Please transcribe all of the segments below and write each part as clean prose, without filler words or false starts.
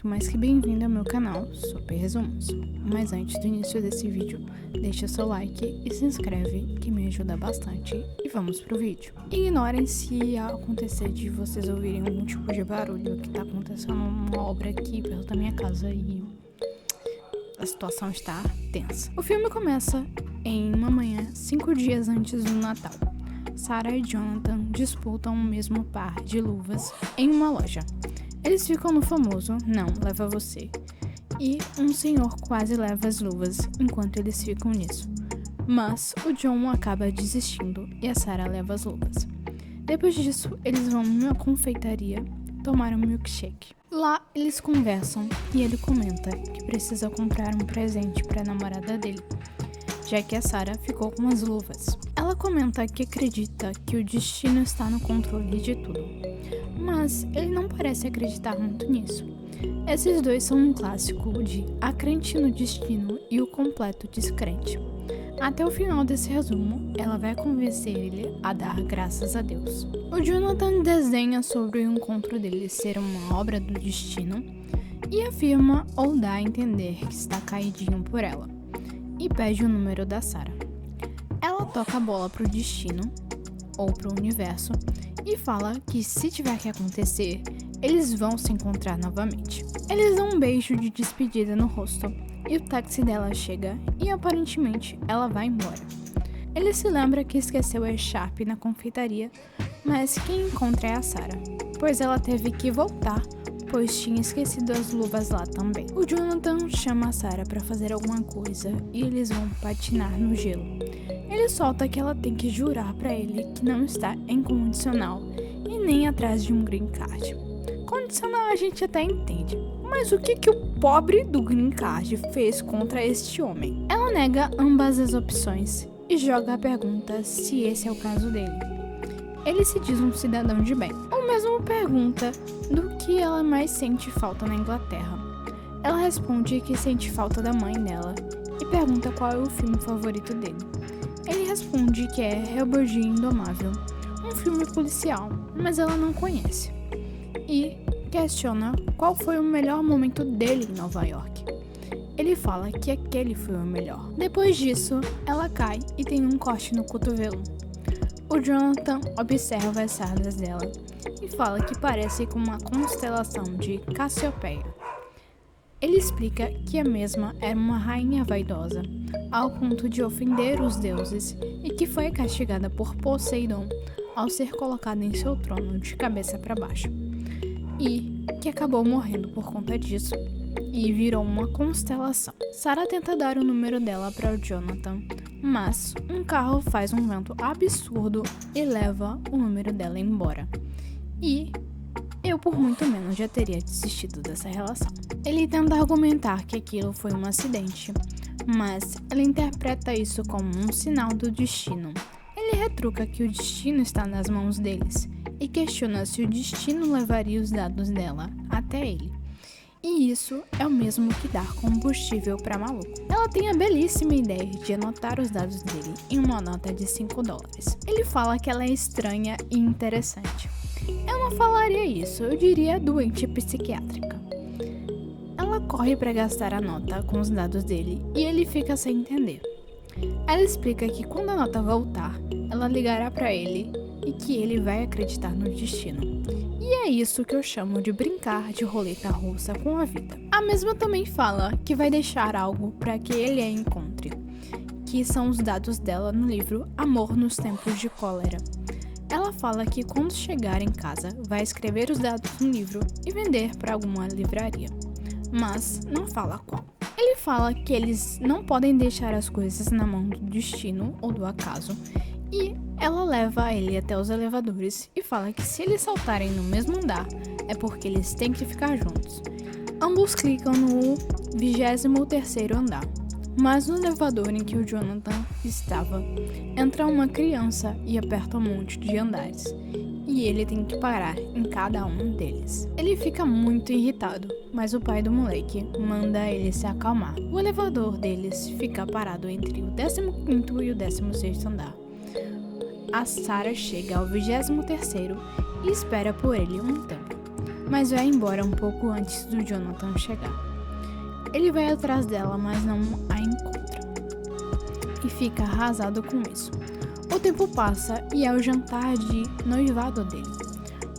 mais que bem-vindo ao meu canal Super Resumos. Mas antes do início desse vídeo, deixa seu like e se inscreve que me ajuda bastante e vamos pro vídeo. Ignorem se acontecer de vocês ouvirem algum tipo de barulho que tá acontecendo uma obra aqui perto da minha casa e a situação está tensa. O filme começa em uma manhã 5 dias antes do Natal. Sarah e Jonathan disputam o mesmo par de luvas em uma loja. Eles ficam no famoso "não, leva você", e um senhor quase leva as luvas enquanto eles ficam nisso. Mas o John acaba desistindo e a Sarah leva as luvas. Depois disso, eles vão numa confeitaria tomar um milkshake. Lá eles conversam e ele comenta que precisa comprar um presente para a namorada dele, já que a Sarah ficou com as luvas. Ela comenta que acredita que o destino está no controle de tudo, mas ele não parece acreditar muito nisso. Esses dois são um clássico de a crente no destino e o completo descrente. Até o final desse resumo, ela vai convencer ele a dar graças a Deus. O Jonathan desenha sobre o encontro deles ser uma obra do destino e afirma ou dá a entender que está caidinho por ela, e pede o número da Sarah. Ela toca a bola pro destino, ou pro universo, e fala que se tiver que acontecer, eles vão se encontrar novamente. Eles dão um beijo de despedida no rosto, e o táxi dela chega e aparentemente ela vai embora. Ele se lembra que esqueceu a echarpe na confeitaria, mas quem encontra é a Sarah, pois ela teve que voltar, pois tinha esquecido as luvas lá também. O Jonathan chama a Sarah para fazer alguma coisa e eles vão patinar no gelo. Ele solta que ela tem que jurar para ele que não está em condicional e nem atrás de um green card. Condicional a gente até entende, mas o que o pobre do green card fez contra este homem? Ela nega ambas as opções e joga a pergunta se esse é o caso dele. Ele se diz um cidadão de bem. Ou mesmo pergunta do que ela mais sente falta na Inglaterra. Ela responde que sente falta da mãe dela e pergunta qual é o filme favorito dele. Ele responde que é Rebelde Indomável, um filme policial, mas ela não conhece. E questiona qual foi o melhor momento dele em Nova York. Ele fala que aquele foi o melhor. Depois disso, ela cai e tem um corte no cotovelo. O Jonathan observa as sardas dela e fala que parece com uma constelação de Cassiopeia. Ele explica que a mesma era uma rainha vaidosa, ao ponto de ofender os deuses, e que foi castigada por Poseidon ao ser colocada em seu trono de cabeça para baixo, e que acabou morrendo por conta disso, e virou uma constelação. Sarah tenta dar o número dela para o Jonathan, mas um carro faz um vento absurdo e leva o número dela embora. E eu, por muito menos, já teria desistido dessa relação. Ele tenta argumentar que aquilo foi um acidente, mas ela interpreta isso como um sinal do destino. Ele retruca que o destino está nas mãos deles e questiona se o destino levaria os dados dela até ele. E isso é o mesmo que dar combustível para maluco. Ela tem a belíssima ideia de anotar os dados dele em uma nota de $5. Ele fala que ela é estranha e interessante. Eu não falaria isso, eu diria doente psiquiátrica. Ela corre para gastar a nota com os dados dele e ele fica sem entender. Ela explica que quando a nota voltar, ela ligará para ele e que ele vai acreditar no destino. E é isso que eu chamo de brincar de roleta russa com a vida. A mesma também fala que vai deixar algo para que ele a encontre, que são os dados dela no livro Amor nos Tempos de Cólera. Ela fala que quando chegar em casa, vai escrever os dados no livro e vender para alguma livraria, mas não fala qual. Ele fala que eles não podem deixar as coisas na mão do destino ou do acaso, e ela leva ele até os elevadores e fala que se eles saltarem no mesmo andar, é porque eles têm que ficar juntos. Ambos clicam no 23º andar, mas no elevador em que o Jonathan estava, entra uma criança e aperta um monte de andares, e ele tem que parar em cada um deles. Ele fica muito irritado, mas o pai do moleque manda ele se acalmar. O elevador deles fica parado entre o 15º e o 16º andar. A Sarah chega ao 23º e espera por ele um tempo. mas vai embora um pouco antes do Jonathan chegar. Ele vai atrás dela, mas não a encontra e fica arrasado com isso. O tempo passa e é o jantar de noivado dele.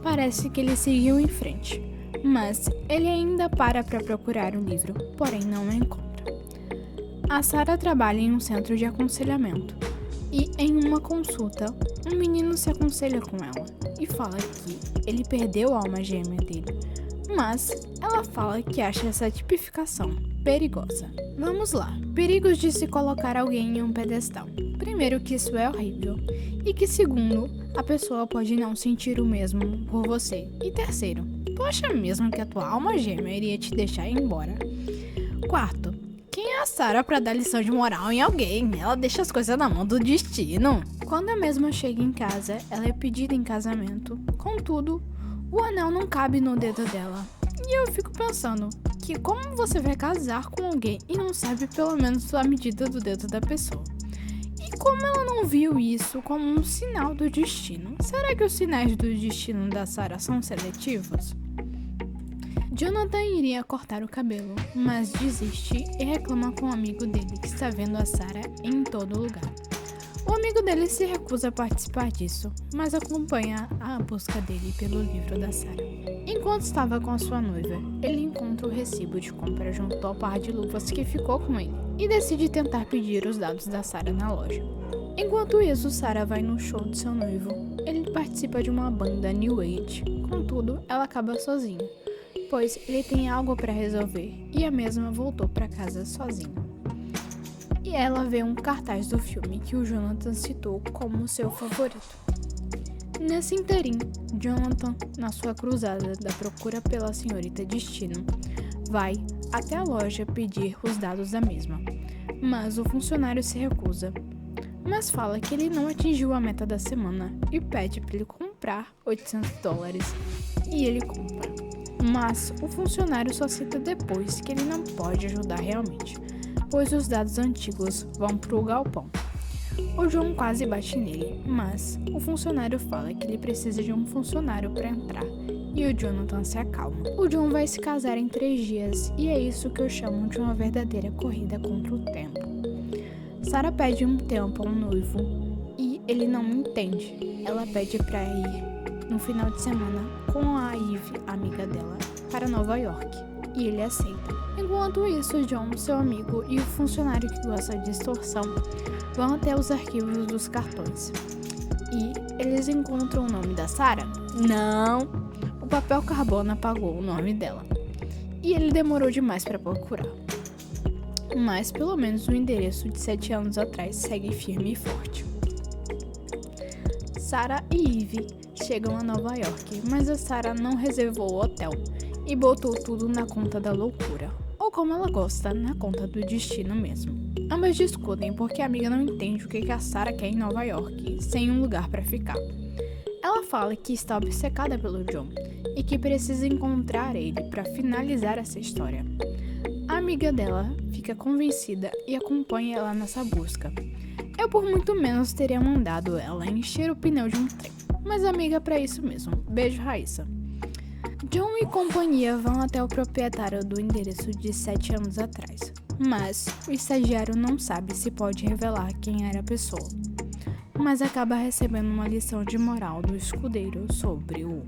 Parece que ele seguiu em frente, mas ele ainda para procurar o livro, porém não o encontra. A Sarah trabalha em um centro de aconselhamento e, em uma consulta, um menino se aconselha com ela e fala que ele perdeu a alma gêmea dele, mas ela fala que acha essa tipificação perigosa. Vamos lá, perigos de se colocar alguém em um pedestal. Primeiro, que isso é horrível, e que segundo, a pessoa pode não sentir o mesmo por você. E terceiro, tu acha mesmo que a tua alma gêmea iria te deixar ir embora? Quarto, quem é a Sarah pra dar lição de moral em alguém? Ela deixa as coisas na mão do destino. Quando a mesma chega em casa, ela é pedida em casamento. Contudo, o anel não cabe no dedo dela. E eu fico pensando que como você vai casar com alguém e não sabe pelo menos a medida do dedo da pessoa? E como ela não viu isso como um sinal do destino? Será que os sinais do destino da Sarah são seletivos? Jonathan iria cortar o cabelo, mas desiste e reclama com um amigo dele que está vendo a Sarah em todo lugar. O amigo dele se recusa a participar disso, mas acompanha a busca dele pelo livro da Sarah. Enquanto estava com a sua noiva, ele encontra o recibo de compra junto ao par de luvas que ficou com ele e decide tentar pedir os dados da Sarah na loja. Enquanto isso, Sarah vai no show de seu noivo. Ele participa de uma banda New Age, contudo, ela acaba sozinha, pois ele tem algo para resolver e a mesma voltou para casa sozinha. E ela vê um cartaz do filme que o Jonathan citou como seu favorito. Nesse interim, Jonathan, na sua cruzada da procura pela senhorita Destino, vai até a loja pedir os dados da mesma, mas o funcionário se recusa, mas fala que ele não atingiu a meta da semana e pede para ele comprar $800 e ele compra. Mas o funcionário só cita depois que ele não pode ajudar realmente, pois os dados antigos vão pro galpão. O John quase bate nele, mas o funcionário fala que ele precisa de um funcionário para entrar e o Jonathan se acalma. O John vai se casar em 3 dias e é isso que eu chamo de uma verdadeira corrida contra o tempo. Sarah pede um tempo ao noivo e ele não entende. Ela pede para ir no final de semana com a Eve, amiga dela, para Nova York, e ele aceita. Enquanto isso, John, seu amigo e o funcionário que gosta de extorsão vão até os arquivos dos cartões. E eles encontram o nome da Sarah? Não! O papel carbono apagou o nome dela. E ele demorou demais para procurar. Mas pelo menos o endereço de 7 anos atrás segue firme e forte. Sarah e Eve chegam a Nova York, mas a Sarah não reservou o hotel e botou tudo na conta da loucura, ou como ela gosta, na conta do destino mesmo. Ambas discutem porque a amiga não entende o que a Sarah quer em Nova York, sem um lugar para ficar. Ela fala que está obcecada pelo John e que precisa encontrar ele para finalizar essa história. A amiga dela fica convencida e acompanha ela nessa busca. Eu por muito menos teria mandado ela encher o pneu de um trem, mas amiga para isso mesmo. Beijo, Raíssa. John e companhia vão até o proprietário do endereço de 7 anos atrás, mas o estagiário não sabe se pode revelar quem era a pessoa, mas acaba recebendo uma lição de moral do escudeiro sobre o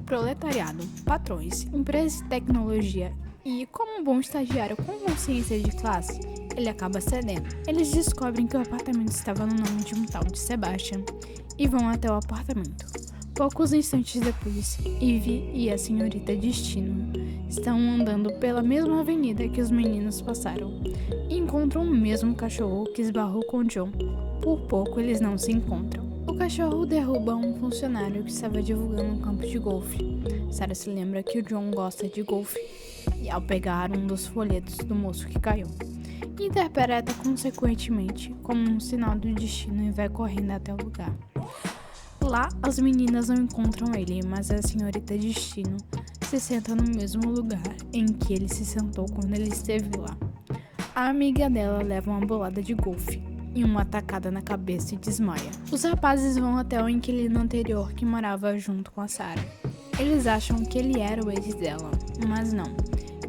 proletariado, patrões, empresas de tecnologia e, como um bom estagiário com consciência de classe, ele acaba cedendo. Eles descobrem que o apartamento estava no nome de um tal de Sebastian e vão até o apartamento. Poucos instantes depois, Eve e a senhorita Destino estão andando pela mesma avenida que os meninos passaram e encontram o mesmo cachorro que esbarrou com John. Por pouco eles não se encontram. O cachorro derruba um funcionário que estava divulgando um campo de golfe. Sarah se lembra que o John gosta de golfe e, ao pegar um dos folhetos do moço que caiu, interpreta consequentemente como um sinal do destino e vai correndo até o lugar. Lá, as meninas não encontram ele, mas a senhorita Destino se senta no mesmo lugar em que ele se sentou quando ele esteve lá. A amiga dela leva uma bolada de golfe e uma tacada na cabeça e desmaia. Os rapazes vão até o inquilino anterior que morava junto com a Sarah Eles acham que ele era o ex dela, mas não.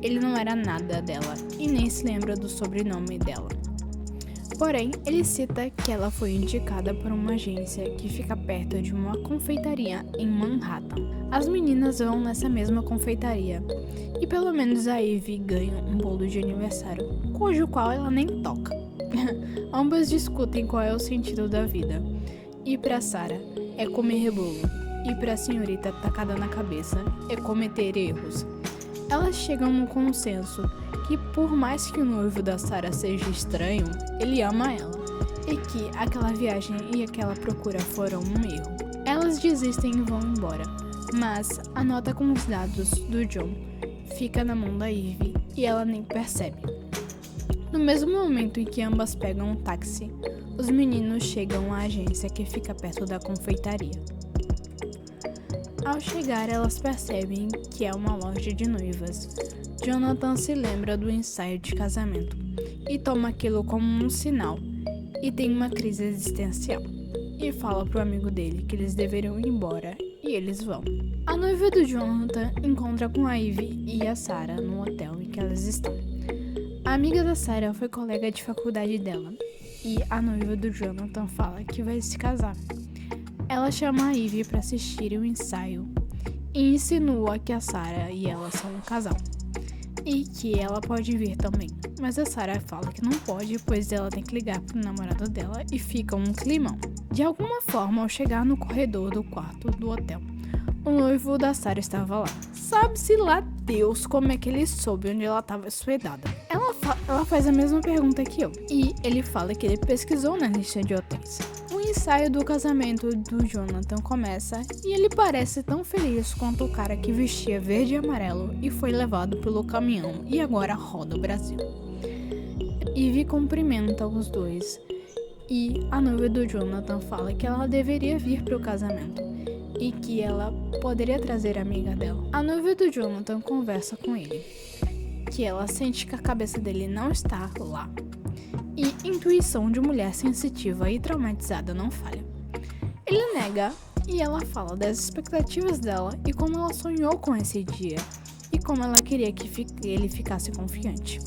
Ele não era nada dela e nem se lembra do sobrenome dela. Porém, ele cita que ela foi indicada por uma agência que fica perto de uma confeitaria em Manhattan. As meninas vão nessa mesma confeitaria e pelo menos a Ivy ganha um bolo de aniversário, cujo qual ela nem toca. Ambas discutem qual é o sentido da vida. E pra Sarah é comer bolo, e pra senhorita tacada na cabeça é cometer erros. Elas chegam no consenso que por mais que o noivo da Sarah seja estranho, ele ama ela, e que aquela viagem e aquela procura foram um erro. Elas desistem e vão embora, mas a nota com os dados do John fica na mão da Ivy e ela nem percebe. No mesmo momento em que ambas pegam um táxi, os meninos chegam à agência que fica perto da confeitaria. Ao chegar, elas percebem que é uma loja de noivas. Jonathan se lembra do ensaio de casamento e toma aquilo como um sinal e tem uma crise existencial. E fala pro amigo dele que eles deveriam ir embora e eles vão. A noiva do Jonathan encontra com a Ivy e a Sarah no hotel em que elas estão. A amiga da Sarah foi colega de faculdade dela e a noiva do Jonathan fala que vai se casar. Ela chama a Ivy para assistir o ensaio e insinua que a Sarah e ela são um casal e que ela pode vir também, mas a Sarah fala que não pode, pois ela tem que ligar pro namorado dela e fica um climão. De alguma forma, ao chegar no corredor do quarto do hotel, o noivo da Sarah estava lá. Sabe-se lá Deus como é que ele soube onde ela estava hospedada. Ela faz a mesma pergunta que eu, e ele fala que ele pesquisou na lista de hotéis. O ensaio do casamento do Jonathan começa e ele parece tão feliz quanto o cara que vestia verde e amarelo e foi levado pelo caminhão e agora roda o Brasil. Ivy cumprimenta os dois e a noiva do Jonathan fala que ela deveria vir para o casamento e que ela poderia trazer a amiga dela. A noiva do Jonathan conversa com ele, que ela sente que a cabeça dele não está lá. E intuição de mulher sensitiva e traumatizada não falha. Ele nega e ela fala das expectativas dela e como ela sonhou com esse dia e como ela queria que ele ficasse confiante.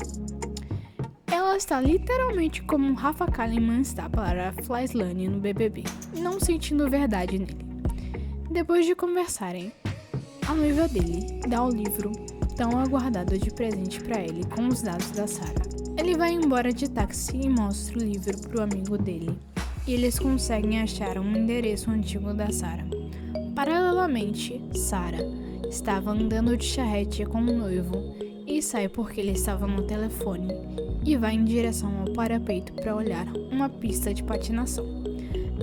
Ela está literalmente como Rafa Kalimann está para Flyslane no BBB, não sentindo verdade nele. Depois de conversarem, a noiva dele dá o livro tão aguardado de presente para ele com os dados da Sarah. Ele vai embora de táxi e mostra o livro pro amigo dele, e eles conseguem achar um endereço antigo da Sarah. Paralelamente, Sarah estava andando de charrete com o noivo e sai porque ele estava no telefone e vai em direção ao parapeito para olhar uma pista de patinação.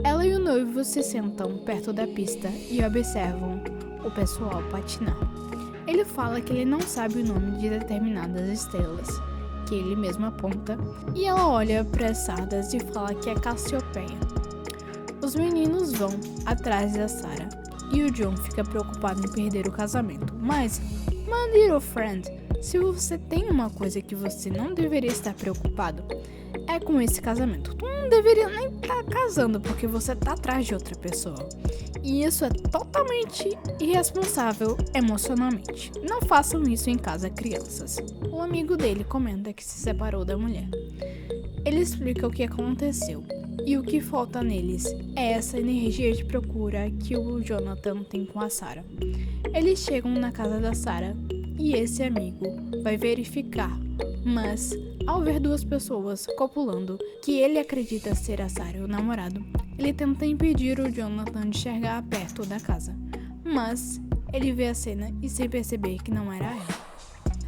Ela e o noivo se sentam perto da pista e observam o pessoal patinar. Ele fala que ele não sabe o nome de determinadas estrelas, que ele mesmo aponta, e ela olha para as sardas e fala que é Cassiopeia. Os meninos vão atrás da Sarah e o John fica preocupado em perder o casamento. Mas, my little friend, se você tem uma coisa que você não deveria estar preocupado, é com esse casamento. Tu não deveria nem estar casando porque você tá atrás de outra pessoa. E isso é totalmente irresponsável emocionalmente. Não façam isso em casa, crianças. O amigo dele comenta que se separou da mulher. Ele explica o que aconteceu. E o que falta neles é essa energia de procura que o Jonathan tem com a Sarah. Eles chegam na casa da Sarah e esse amigo vai verificar, mas ao ver duas pessoas copulando que ele acredita ser a Sarah e o namorado, ele tenta impedir o Jonathan de chegar perto da casa, mas ele vê a cena e sem perceber que não era ela.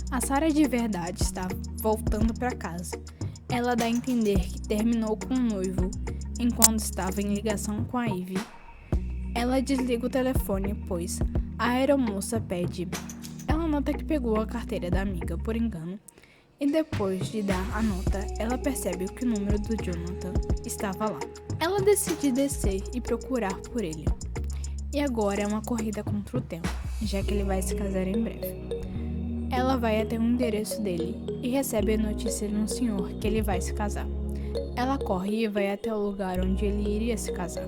A Sarah de verdade está voltando para casa. Ela dá a entender que terminou com o noivo enquanto estava em ligação com a Ivy. Ela desliga o telefone, pois a aeromoça pede. Ela nota que pegou a carteira da amiga por engano e depois de dar a nota, ela percebe que o número do Jonathan estava lá. Ela decide descer e procurar por ele. E agora é uma corrida contra o tempo, já que ele vai se casar em breve. Ela vai até o endereço dele e recebe a notícia de um senhor que ele vai se casar. Ela corre e vai até o lugar onde ele iria se casar.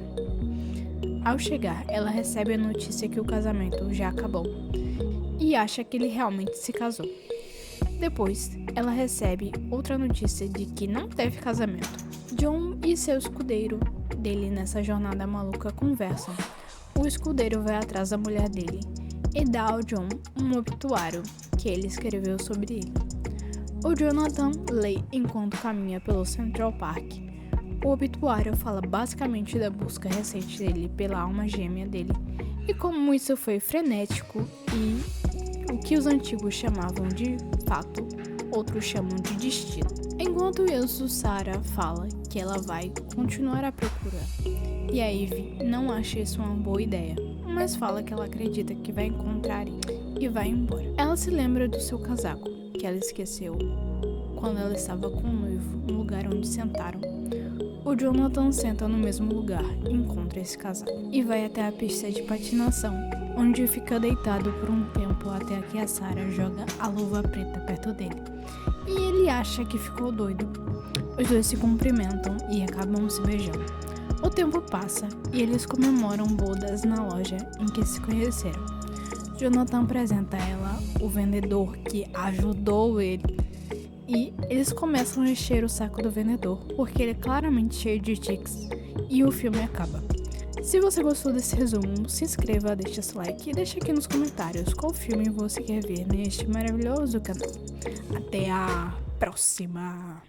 Ao chegar, ela recebe a notícia que o casamento já acabou e acha que ele realmente se casou. Depois, ela recebe outra notícia de que não teve casamento. John e seu escudeiro dele nessa jornada maluca conversam. O escudeiro vai atrás da mulher dele e dá ao John um obituário que ele escreveu sobre ele. O Jonathan lê enquanto caminha pelo Central Park. O obituário fala basicamente da busca recente dele pela alma gêmea dele e como isso foi frenético e o que os antigos chamavam de fato, outros chamam de destino. Enquanto isso, Sarah fala que ela vai continuar a procura e a Eve não acha isso uma boa ideia, mas fala que ela acredita que vai encontrar ele e vai embora. Ela se lembra do seu casaco, que ela esqueceu quando ela estava com o noivo no lugar onde sentaram. O Jonathan senta no mesmo lugar e encontra esse casaco e vai até a pista de patinação, onde fica deitado por um tempo até que a Sarah joga a luva preta perto dele. E ele acha que ficou doido. Os dois se cumprimentam e acabam se beijando. O tempo passa e eles comemoram bodas na loja em que se conheceram. Jonathan apresenta a ela o vendedor que ajudou ele e eles começam a encher o saco do vendedor porque ele é claramente cheio de tics e o filme acaba. Se você gostou desse resumo, se inscreva, deixa seu like e deixa aqui nos comentários qual filme você quer ver neste maravilhoso canal. Até a próxima!